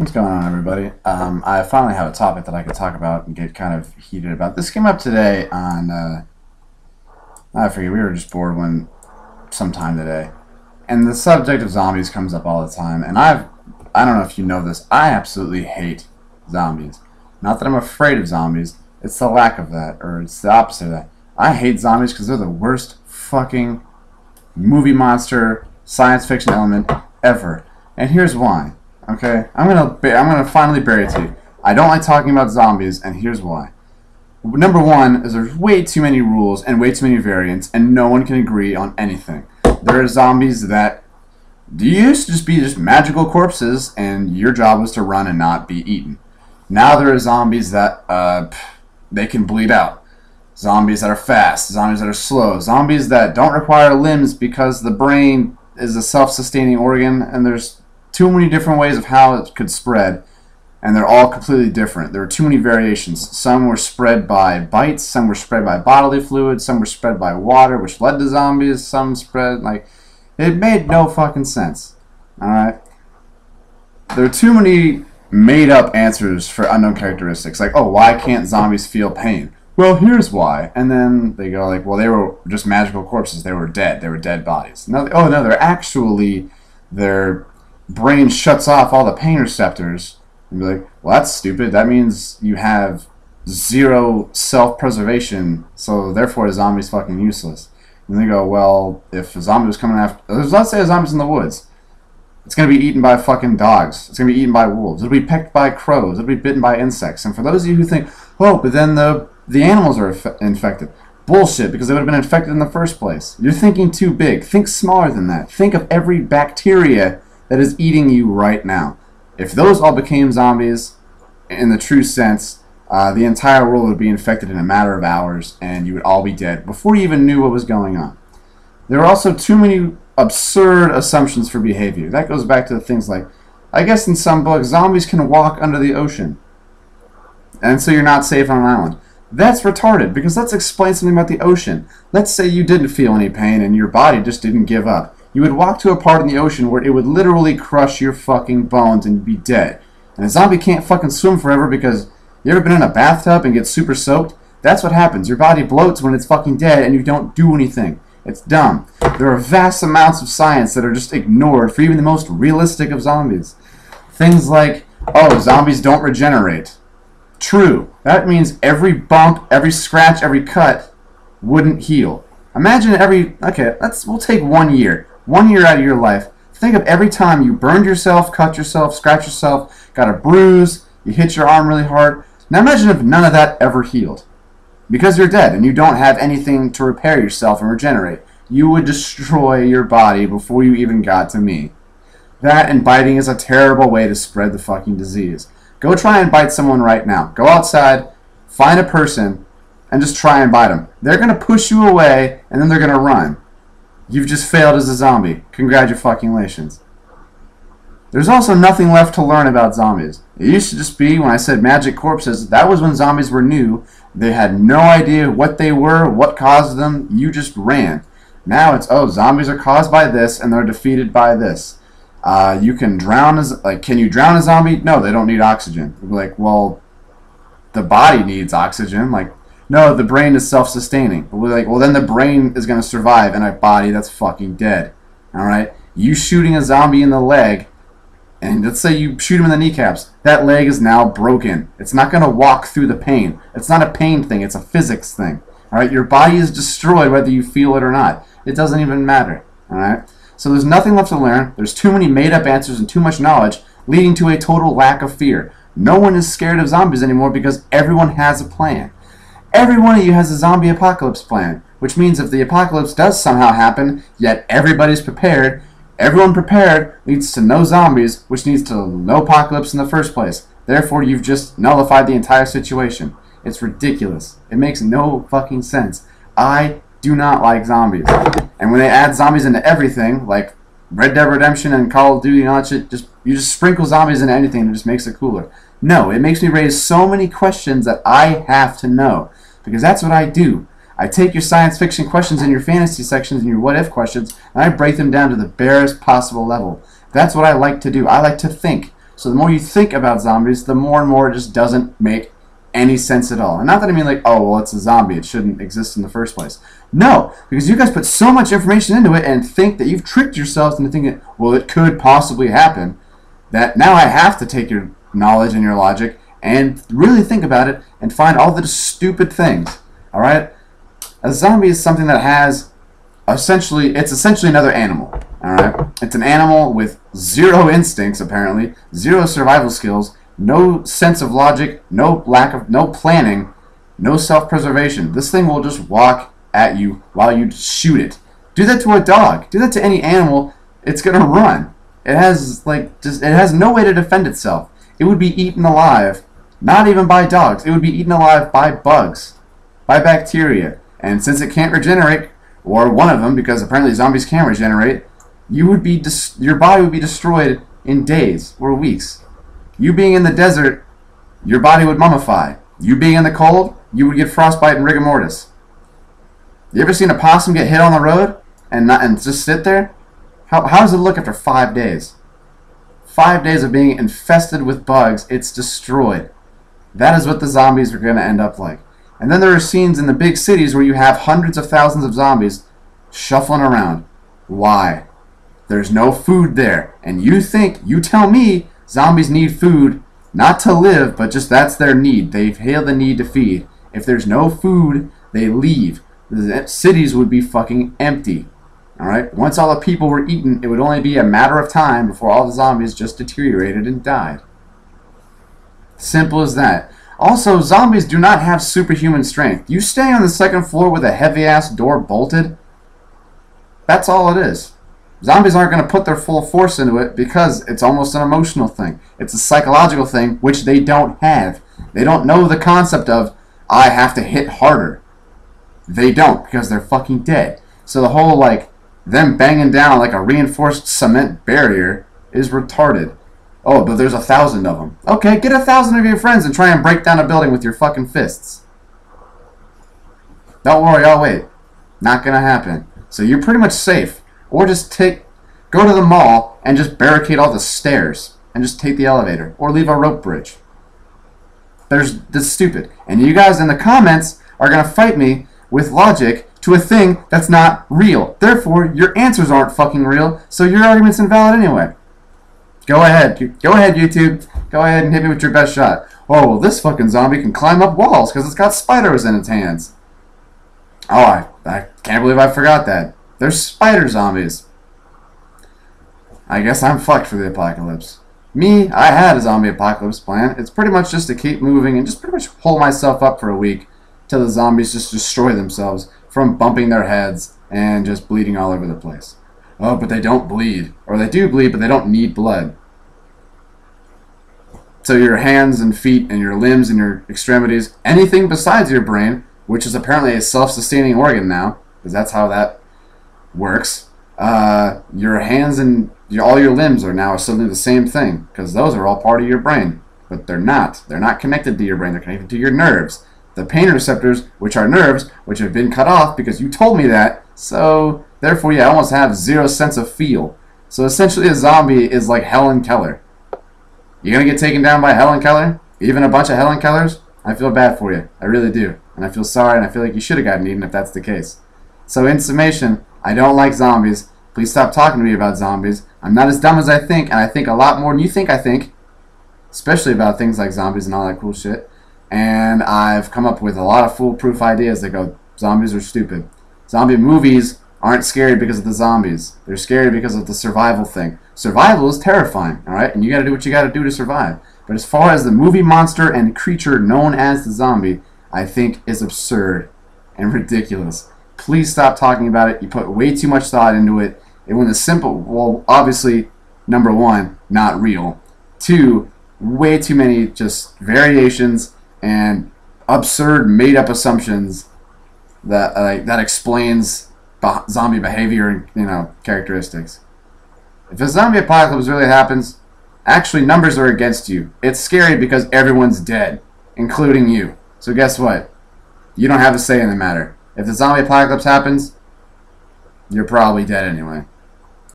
What's going on, everybody? I finally have a topic that I could talk about and get kind of heated about. This came up today on, I forget, we were just bored sometime today. And the subject of zombies comes up all the time. And I don't know if you know this, I absolutely hate zombies. Not that I'm afraid of zombies, it's the lack of that, or it's the opposite of that. I hate zombies because they're the worst fucking movie monster, science fiction element ever. And here's why. Okay, I'm gonna finally bury it to you. I don't like talking about zombies, and here's why. Number one is there's way too many rules and way too many variants, and no one can agree on anything. There are zombies that used to just be magical corpses, and your job was to run and not be eaten. Now there are zombies that they can bleed out. Zombies that are fast, zombies that are slow, zombies that don't require limbs because the brain is a self-sustaining organ, and there's too many different ways of how it could spread, and they're all completely different. There are too many variations. Some were spread by bites, some were spread by bodily fluids, some were spread by water, which led to zombies, some spread, it made no fucking sense. Alright? There are too many made-up answers for unknown characteristics, like, oh, why can't zombies feel pain? Well, here's why. And then they go like, well, they were just magical corpses. They were dead. They were dead bodies. No, oh, no, they're actually, their brain shuts off all the pain receptors. And be like, well, that's stupid. That means you have zero self-preservation, so therefore a zombie's fucking useless. And they go, well, if a zombie was coming after, let's say a zombie's in the woods, it's going to be eaten by fucking dogs. It's going to be eaten by wolves. It'll be pecked by crows. It'll be bitten by insects. And for those of you who think, oh, but then the animals are infected. Bullshit, because they would have been infected in the first place. You're thinking too big. Think smaller than that. Think of every bacteria that is eating you right now. If those all became zombies, in the true sense, the entire world would be infected in a matter of hours, and you would all be dead before you even knew what was going on. There are also too many absurd assumptions for behavior. That goes back to things like, I guess in some books, zombies can walk under the ocean, and so you're not safe on an island. That's retarded, because let's explain something about the ocean. Let's say you didn't feel any pain and your body just didn't give up. You would walk to a part in the ocean where it would literally crush your fucking bones and you'd be dead. And a zombie can't fucking swim forever because you ever been in a bathtub and get super soaked? That's what happens. Your body bloats when it's fucking dead and you don't do anything. It's dumb. There are vast amounts of science that are just ignored for even the most realistic of zombies. Things like, oh, zombies don't regenerate. True. That means every bump, every scratch, every cut wouldn't heal. Imagine we'll take 1 year. 1 year out of your life. Think of every time you burned yourself, cut yourself, scratched yourself, got a bruise, you hit your arm really hard. Now imagine if none of that ever healed. Because you're dead and you don't have anything to repair yourself and regenerate. You would destroy your body before you even got to me. That and biting is a terrible way to spread the fucking disease. Go try and bite someone right now. Go outside, find a person, and just try and bite them. They're going to push you away, and then they're going to run. You've just failed as a zombie. Congratulations. There's also nothing left to learn about zombies. It used to just be, when I said magic corpses, that was when zombies were new. They had no idea what they were, what caused them. You just ran. Now it's, oh, zombies are caused by this, and they're defeated by this. You can drown can you drown a zombie? No, they don't need oxygen. Like, well, the body needs oxygen. Like, no, the brain is self-sustaining. But we're like, well, then the brain is going to survive in a body that's fucking dead. Alright? You shooting a zombie in the leg, and let's say you shoot him in the kneecaps, that leg is now broken. It's not going to walk through the pain. It's not a pain thing, it's a physics thing. Alright? Your body is destroyed whether you feel it or not. It doesn't even matter. Alright? So there's nothing left to learn. There's too many made-up answers and too much knowledge, leading to a total lack of fear. No one is scared of zombies anymore because everyone has a plan. Every one of you has a zombie apocalypse plan, which means if the apocalypse does somehow happen, yet everybody's prepared, everyone prepared leads to no zombies, which leads to no apocalypse in the first place. Therefore, you've just nullified the entire situation. It's ridiculous. It makes no fucking sense. I do not like zombies. And when they add zombies into everything, like Red Dead Redemption and Call of Duty and all that shit, you just sprinkle zombies into anything and it just makes it cooler. No, it makes me raise so many questions that I have to know. Because that's what I do. I take your science fiction questions and your fantasy sections and your what if questions, and I break them down to the barest possible level. That's what I like to do. I like to think. So the more you think about zombies, the more and more it just doesn't make any sense at all. And not that I mean like, oh, well, it's a zombie, it shouldn't exist in the first place. No, because you guys put so much information into it and think that you've tricked yourselves into thinking, well, it could possibly happen, that now I have to take your knowledge and your logic and really think about it and find all the stupid things. Alright? A zombie is something that has it's essentially another animal. Alright? It's an animal with zero instincts, apparently, zero survival skills, no sense of logic, no planning, no self-preservation. This thing will just walk at you while you shoot it. Do that to a dog. Do that to any animal, it's gonna run. It has no way to defend itself. It would be eaten alive, not even by dogs. It would be eaten alive by bugs, by bacteria. And since it can't regenerate, or one of them, because apparently zombies can regenerate, your body would be destroyed in days or weeks. You being in the desert, your body would mummify. You being in the cold, you would get frostbite and rigor mortis. You ever seen a possum get hit on the road and just sit there? How does it look after 5 days? 5 days of being infested with bugs, it's destroyed. That is what the zombies are going to end up like. And then there are scenes in the big cities where you have hundreds of thousands of zombies shuffling around. Why? There's no food there. And you tell me zombies need food, not to live, but just that's their need. They feel the need to feed. If there's no food, they leave. The cities would be fucking empty. Alright? Once all the people were eaten, it would only be a matter of time before all the zombies just deteriorated and died. Simple as that. Also, zombies do not have superhuman strength. You stay on the second floor with a heavy-ass door bolted, that's all it is. Zombies aren't going to put their full force into it because it's almost an emotional thing. It's a psychological thing, which they don't have. They don't know the concept of, I have to hit harder. They don't, because they're fucking dead. So the whole, them banging down like a reinforced cement barrier is retarded. Oh, but there's 1,000 of them. Okay, get 1,000 of your friends and try and break down a building with your fucking fists. Don't worry, I'll wait. Not gonna happen. So you're pretty much safe. Or just go to the mall and just barricade all the stairs and just take the elevator or leave a rope bridge. That's stupid. And you guys in the comments are gonna fight me with logic to a thing that's not real. Therefore, your answers aren't fucking real, so your argument's invalid anyway. Go ahead. Go ahead, YouTube. Go ahead and hit me with your best shot. Oh, well, this fucking zombie can climb up walls because it's got spiders in its hands. Oh, I can't believe I forgot that. There's spider zombies. I guess I'm fucked for the apocalypse. Me, I had a zombie apocalypse plan. It's pretty much just to keep moving and just pretty much pull myself up for a week till the zombies just destroy themselves from bumping their heads and just bleeding all over the place. Oh, but they don't bleed. Or they do bleed, but they don't need blood. So your hands and feet and your limbs and your extremities, anything besides your brain, which is apparently a self-sustaining organ now, because that's how that works, your hands and all your limbs are now suddenly the same thing, because those are all part of your brain. But they're not. They're not connected to your brain. They're connected to your nerves. The pain receptors, which are nerves, which have been cut off because you told me that, so therefore you almost have zero sense of feel. So essentially a zombie is like Helen Keller. You're going to get taken down by Helen Keller? Even a bunch of Helen Kellers? I feel bad for you. I really do. And I feel sorry, and I feel like you should have gotten eaten if that's the case. So in summation, I don't like zombies. Please stop talking to me about zombies. I'm not as dumb as I think, and I think a lot more than you think I think. Especially about things like zombies and all that cool shit. And I've come up with a lot of foolproof ideas that go, zombies are stupid. Zombie movies aren't scary because of the zombies. They're scary because of the survival thing. Survival is terrifying, alright? And you gotta do what you gotta do to survive. But as far as the movie monster and creature known as the zombie, I think is absurd and ridiculous. Please stop talking about it. You put way too much thought into it. It was a simple, well, obviously, number one, not real. Two, way too many just variations and absurd made-up assumptions that explains zombie behavior and characteristics. If a zombie apocalypse really happens, actually numbers are against you. It's scary because everyone's dead, including you. So guess what? You don't have a say in the matter. If the zombie apocalypse happens, you're probably dead anyway.